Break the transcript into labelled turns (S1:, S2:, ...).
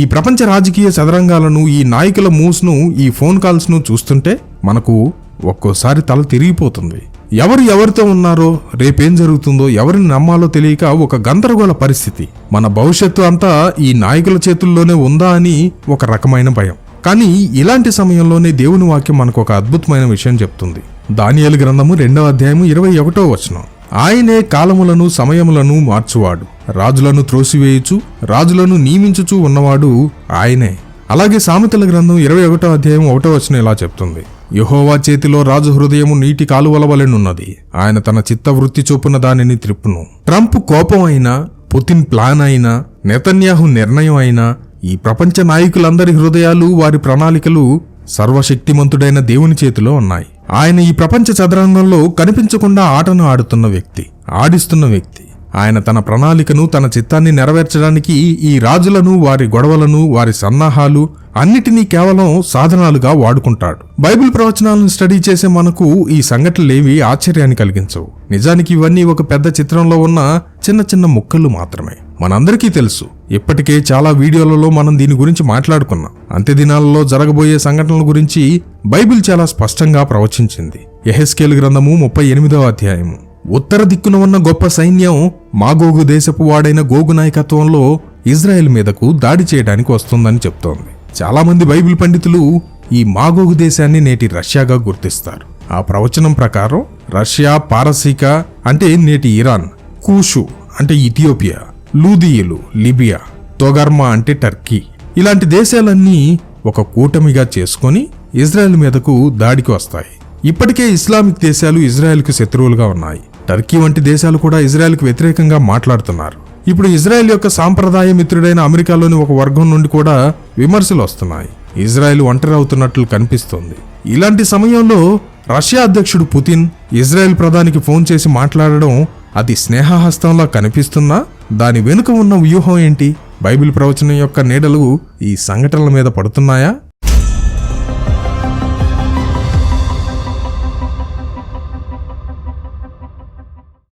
S1: ఈ ప్రపంచ రాజకీయ చదరంగాలను, ఈ నాయకుల మూవ్స్ను, ఈ ఫోన్ కాల్స్ను చూస్తుంటే మనకు ఒక్కోసారి తల తిరిగిపోతుంది. ఎవరితో ఉన్నారో, రేపేం జరుగుతుందో, ఎవరిని నమ్మాలో తెలియక ఒక గందరగోళ పరిస్థితి. మన భవిష్యత్తు అంతా ఈ నాయకుల చేతుల్లోనే ఉందా అని ఒక రకమైన భయం. కానీ ఇలాంటి సమయంలోనే దేవుని వాక్యం మనకు ఒక అద్భుతమైన విషయం చెప్తుంది. దానియేలు గ్రంథము 2వ అధ్యాయము 21వ వచనం. ఆయనే కాలములను సమయములను మార్చువాడు, రాజులను త్రోసివేయుచు రాజులను నియమించుచూ ఉన్నవాడు ఆయనే. అలాగే సామెతల గ్రంథం 21వ అధ్యాయం 1వ వచనం ఇలా చెప్తుంది, యెహోవా చేతిలో రాజు హృదయము నీటి కాలువల వలెనున్నది, ఆయన తన చిత్తవృత్తి చొప్పున దానిని త్రిప్పును. ట్రంప్ కోపం అయినా, పుతిన్ ప్లాన్ అయినా, నెతన్యాహు నిర్ణయం అయినా, ఈ ప్రపంచ నాయకులందరి హృదయాలు, వారి ప్రణాళికలు సర్వశక్తిమంతుడైన దేవుని చేతిలో ఉన్నాయి. ఆయన ఈ ప్రపంచ చదరంగంలో కనిపించకుండా ఆటను ఆడుతున్న వ్యక్తి, ఆడిస్తున్న వ్యక్తి. ఆయన తన ప్రణాళికను, తన చిత్తాన్ని నెరవేర్చడానికి ఈ రాజులను, వారి గొడవలను, వారి సన్నాహాలు అన్నిటినీ కేవలం సాధనాలుగా వాడుకుంటాడు. బైబిల్ ప్రవచనాలను స్టడీ చేసే మనకు ఈ సంఘటనలేవి ఆశ్చర్యాన్ని కలిగించవు. నిజానికి ఇవన్నీ ఒక పెద్ద చిత్రంలో ఉన్న చిన్న చిన్న ముక్కలు మాత్రమే. మనందరికీ తెలుసు, ఇప్పటికే చాలా వీడియోలలో మనం దీని గురించి మాట్లాడుకున్నాం. అంత్య దినాలలో జరగబోయే సంఘటనల గురించి బైబిల్ చాలా స్పష్టంగా ప్రవచించింది. యెహెజ్కేలు గ్రంథము 38వ అధ్యాయము. ఉత్తర దిక్కున ఉన్న గొప్ప సైన్యం మాగోగు దేశపు వాడైన గోగు నాయకత్వంలో ఇజ్రాయెల్ మీదకు దాడి చేయడానికి వస్తుందని చెప్తోంది. చాలా మంది బైబిల్ పండితులు ఈ మాగోగు దేశాన్ని నేటి రష్యాగా గుర్తిస్తారు. ఆ ప్రవచనం ప్రకారం రష్యా, పారసీక అంటే నేటి ఇరాన్, కూషు అంటే ఇథియోపియా, లూదియలు లిబియా, తోగర్మా అంటే టర్కీ, ఇలాంటి దేశాలన్నీ ఒక కూటమిగా చేసుకొని ఇజ్రాయెల్ మీదకు దాడికి వస్తాయి. ఇప్పటికే ఇస్లామిక్ దేశాలు ఇజ్రాయెల్కు శత్రువులుగా ఉన్నాయి. టర్కీ వంటి దేశాలు కూడా ఇజ్రాయెల్కు వ్యతిరేకంగా మాట్లాడుతున్నారు. ఇప్పుడు ఇజ్రాయెల్ యొక్క సాంప్రదాయ మిత్రుడైన అమెరికాలోని ఒక వర్గం నుండి కూడా విమర్శలు వస్తున్నాయి. ఇజ్రాయెల్ ఒంటరి అవుతున్నట్లు కనిపిస్తోంది. ఇలాంటి సమయంలో రష్యా అధ్యక్షుడు పుతిన్ ఇజ్రాయెల్ ప్రధానికి ఫోన్ చేసి మాట్లాడడం అది స్నేహహస్తంలా కనిపిస్తున్నా దాని వెనుక ఉన్న వ్యూహం ఏంటి? బైబిల్ ప్రవచనం యొక్క నీడలు ఈ సంఘటనల మీద పడుతున్నాయా?